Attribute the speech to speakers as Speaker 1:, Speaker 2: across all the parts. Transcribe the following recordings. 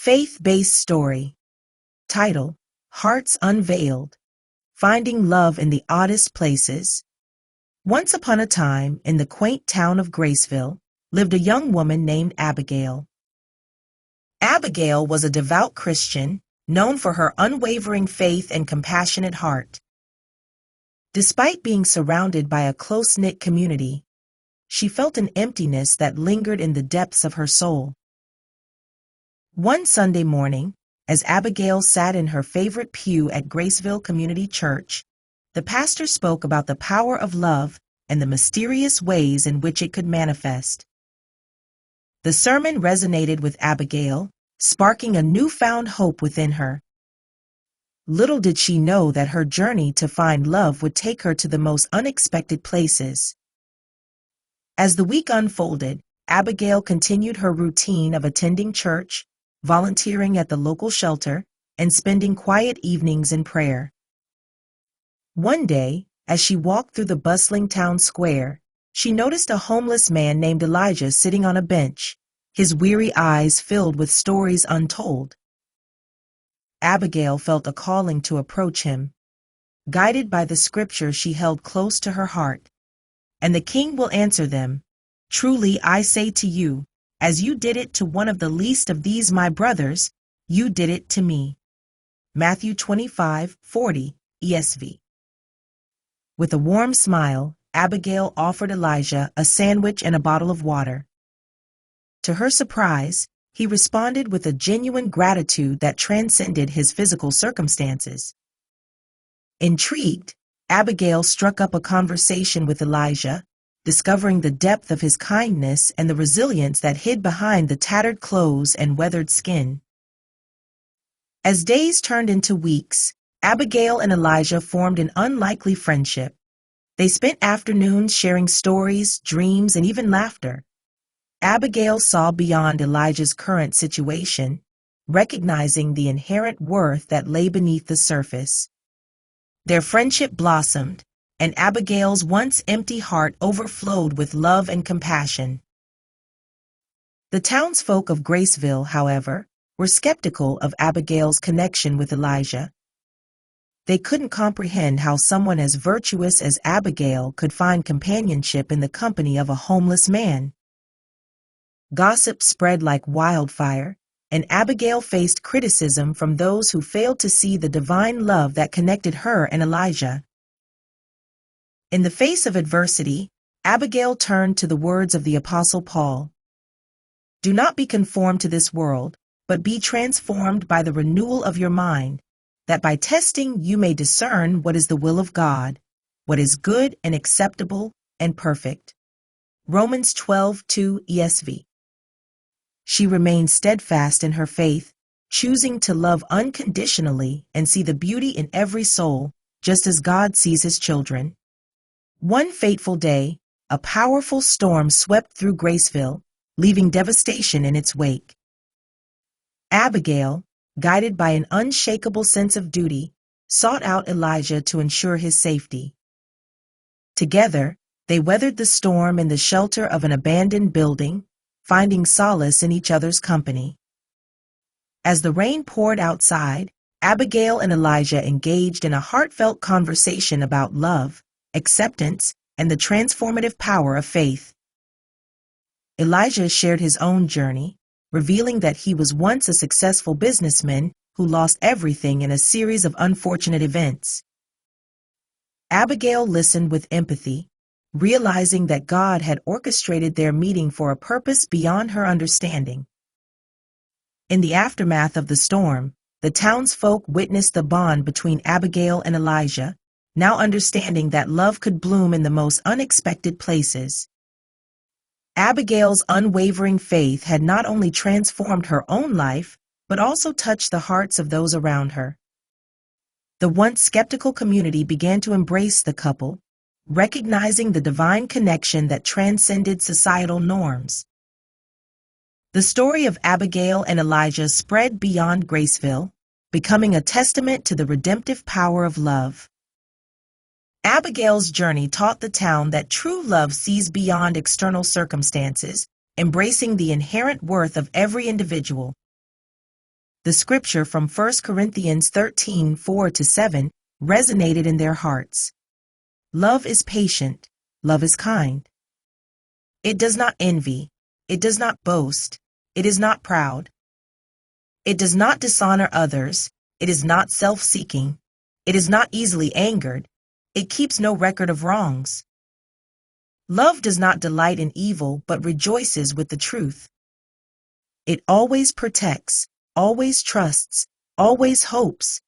Speaker 1: Faith-based story. Title: Hearts Unveiled. Finding Love in the Oddest Places. Once upon a time, in the quaint town of Graceville, lived a young woman named Abigail. Abigail was a devout Christian, known for her unwavering faith and compassionate heart. Despite being surrounded by a close-knit community, she felt an emptiness that lingered in the depths of her soul. One Sunday morning, as Abigail sat in her favorite pew at Graceville Community Church, the pastor spoke about the power of love and the mysterious ways in which it could manifest. The sermon resonated with Abigail, sparking a newfound hope within her. Little did she know that her journey to find love would take her to the most unexpected places. As the week unfolded, Abigail continued her routine of attending church, volunteering at the local shelter, and spending quiet evenings in prayer. One day, as she walked through the bustling town square, she noticed a homeless man named Elijah sitting on a bench, his weary eyes filled with stories untold. Abigail felt a calling to approach him, guided by the scripture she held close to her heart. "And the king will answer them, 'Truly I say to you, as you did it to one of the least of these my brothers, you did it to me.'" Matthew 25:40 ESV. With a warm smile, Abigail offered Elijah a sandwich and a bottle of water. To her surprise, he responded with a genuine gratitude that transcended his physical circumstances. Intrigued, Abigail struck up a conversation with Elijah, discovering the depth of his kindness and the resilience that hid behind the tattered clothes and weathered skin. As days turned into weeks, Abigail and Elijah formed an unlikely friendship. They spent afternoons sharing stories, dreams, and even laughter. Abigail saw beyond Elijah's current situation, recognizing the inherent worth that lay beneath the surface. Their friendship blossomed, and Abigail's once empty heart overflowed with love and compassion. The townsfolk of Graceville, however, were skeptical of Abigail's connection with Elijah. They couldn't comprehend how someone as virtuous as Abigail could find companionship in the company of a homeless man. Gossip spread like wildfire, and Abigail faced criticism from those who failed to see the divine love that connected her and Elijah. In the face of adversity, Abigail turned to the words of the Apostle Paul. "Do not be conformed to this world, but be transformed by the renewal of your mind, that by testing you may discern what is the will of God, what is good and acceptable and perfect." Romans 12:2 ESV. She remained steadfast in her faith, choosing to love unconditionally and see the beauty in every soul, just as God sees his children. One fateful day, a powerful storm swept through Graceville, leaving devastation in its wake. Abigail, guided by an unshakable sense of duty, sought out Elijah to ensure his safety. Together, they weathered the storm in the shelter of an abandoned building, finding solace in each other's company. As the rain poured outside, Abigail and Elijah engaged in a heartfelt conversation about love, acceptance, and the transformative power of faith. Elijah shared his own journey, revealing that he was once a successful businessman who lost everything in a series of unfortunate events. Abigail listened with empathy, realizing that God had orchestrated their meeting for a purpose beyond her understanding. In the aftermath of the storm, the townsfolk witnessed the bond between Abigail and Elijah, now understanding that love could bloom in the most unexpected places. Abigail's unwavering faith had not only transformed her own life, but also touched the hearts of those around her. The once skeptical community began to embrace the couple, recognizing the divine connection that transcended societal norms. The story of Abigail and Elijah spread beyond Graceville, becoming a testament to the redemptive power of love. Abigail's journey taught the town that true love sees beyond external circumstances, embracing the inherent worth of every individual. The scripture from 1 Corinthians 13:4-7 resonated in their hearts. Love is patient, love is kind. It does not envy, it does not boast, it is not proud. It does not dishonor others, it is not self-seeking, it is not easily angered, it keeps no record of wrongs. Love does not delight in evil but rejoices with the truth. It always protects, always trusts, always hopes,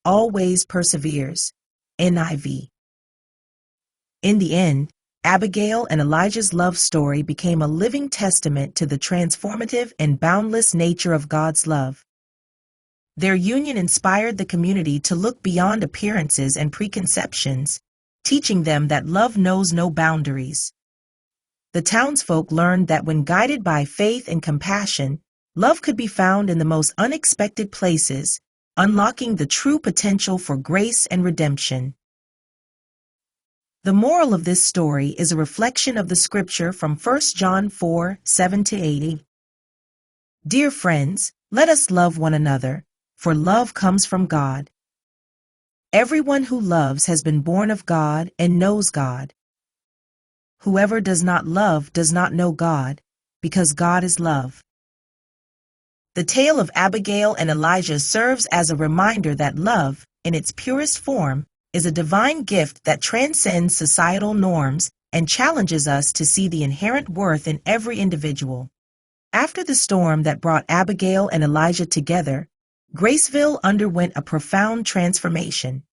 Speaker 1: always perseveres. NIV. In the end, Abigail and Elijah's love story became a living testament to the transformative and boundless nature of God's love. Their union inspired the community to look beyond appearances and preconceptions, teaching them that love knows no boundaries. The townsfolk learned that when guided by faith and compassion, love could be found in the most unexpected places, unlocking the true potential for grace and redemption. The moral of this story is a reflection of the scripture from 1 John 4:7-8. Dear friends, let us love one another, for love comes from God. Everyone who loves has been born of God and knows God. Whoever does not love does not know God, because God is love. The tale of Abigail and Elijah serves as a reminder that love, in its purest form, is a divine gift that transcends societal norms and challenges us to see the inherent worth in every individual. After the storm that brought Abigail and Elijah together, Graceville underwent a profound transformation.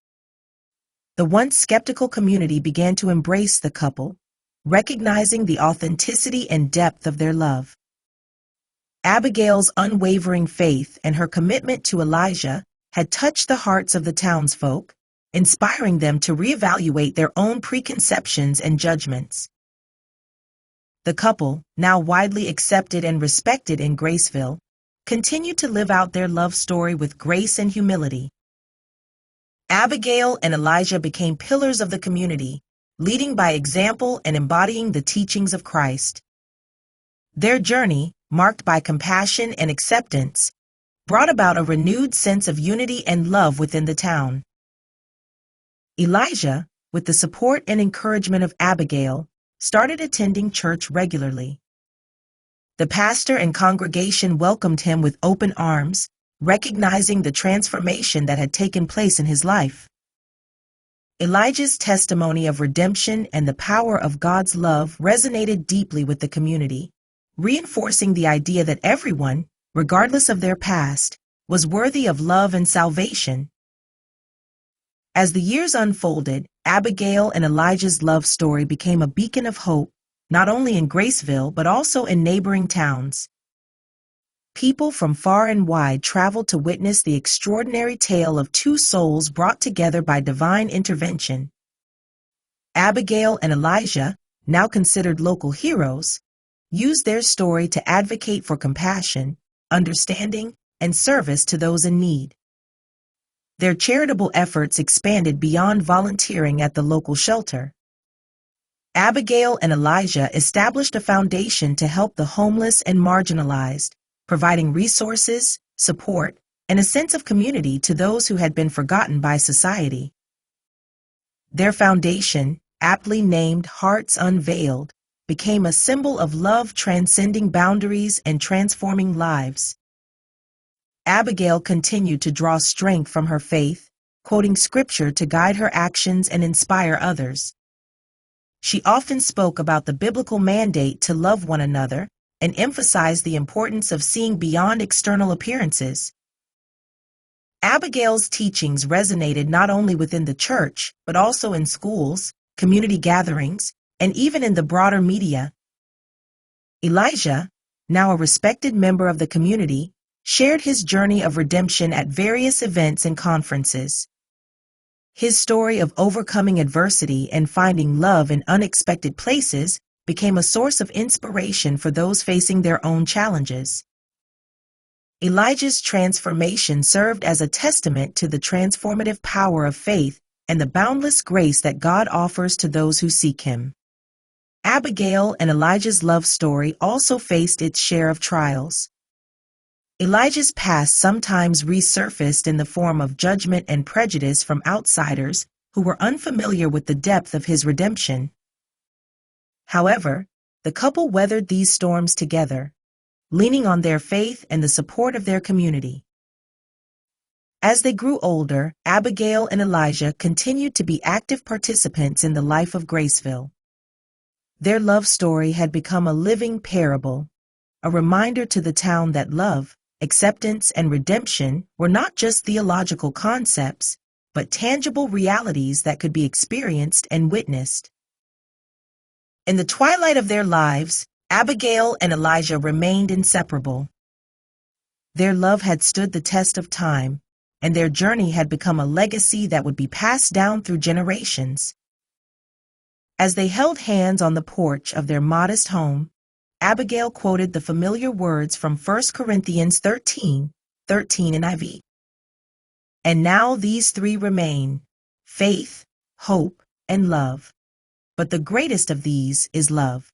Speaker 1: The once skeptical community began to embrace the couple, recognizing the authenticity and depth of their love. Abigail's unwavering faith and her commitment to Elijah had touched the hearts of the townsfolk, inspiring them to reevaluate their own preconceptions and judgments. The couple, now widely accepted and respected in Graceville, continued to live out their love story with grace and humility. Abigail and Elijah became pillars of the community, leading by example and embodying the teachings of Christ. Their journey, marked by compassion and acceptance, brought about a renewed sense of unity and love within the town. Elijah, with the support and encouragement of Abigail, started attending church regularly. The pastor and congregation welcomed him with open arms, recognizing the transformation that had taken place in his life. Elijah's testimony of redemption and the power of God's love resonated deeply with the community, reinforcing the idea that everyone, regardless of their past, was worthy of love and salvation. As the years unfolded, Abigail and Elijah's love story became a beacon of hope, not only in Graceville but also in neighboring towns. People from far and wide traveled to witness the extraordinary tale of two souls brought together by divine intervention. Abigail and Elijah, now considered local heroes, used their story to advocate for compassion, understanding, and service to those in need. Their charitable efforts expanded beyond volunteering at the local shelter. Abigail and Elijah established a foundation to help the homeless and marginalized, providing resources, support, and a sense of community to those who had been forgotten by society. Their foundation, aptly named Hearts Unveiled, became a symbol of love transcending boundaries and transforming lives. Abigail continued to draw strength from her faith, quoting scripture to guide her actions and inspire others. She often spoke about the biblical mandate to love one another and emphasized the importance of seeing beyond external appearances. Abigail's teachings resonated not only within the church, but also in schools, community gatherings, and even in the broader media. Elijah, now a respected member of the community, shared his journey of redemption at various events and conferences. His story of overcoming adversity and finding love in unexpected places became a source of inspiration for those facing their own challenges. Elijah's transformation served as a testament to the transformative power of faith and the boundless grace that God offers to those who seek Him. Abigail and Elijah's love story also faced its share of trials. Elijah's past sometimes resurfaced in the form of judgment and prejudice from outsiders who were unfamiliar with the depth of his redemption. However, the couple weathered these storms together, leaning on their faith and the support of their community. As they grew older, Abigail and Elijah continued to be active participants in the life of Graceville. Their love story had become a living parable, a reminder to the town that love, acceptance, and redemption were not just theological concepts, but tangible realities that could be experienced and witnessed. In the twilight of their lives, Abigail and Elijah remained inseparable. Their love had stood the test of time, and their journey had become a legacy that would be passed down through generations. As they held hands on the porch of their modest home, Abigail quoted the familiar words from 1 Corinthians 13:13 NIV. And now these three remain: faith, hope, and love. But the greatest of these is love.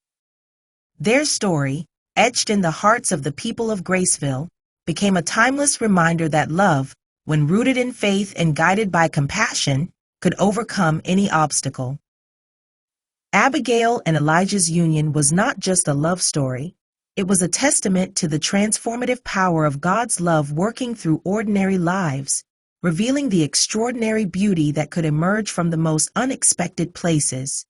Speaker 1: Their story, etched in the hearts of the people of Graceville, became a timeless reminder that love, when rooted in faith and guided by compassion, could overcome any obstacle. Abigail and Elijah's union was not just a love story, it was a testament to the transformative power of God's love working through ordinary lives, revealing the extraordinary beauty that could emerge from the most unexpected places.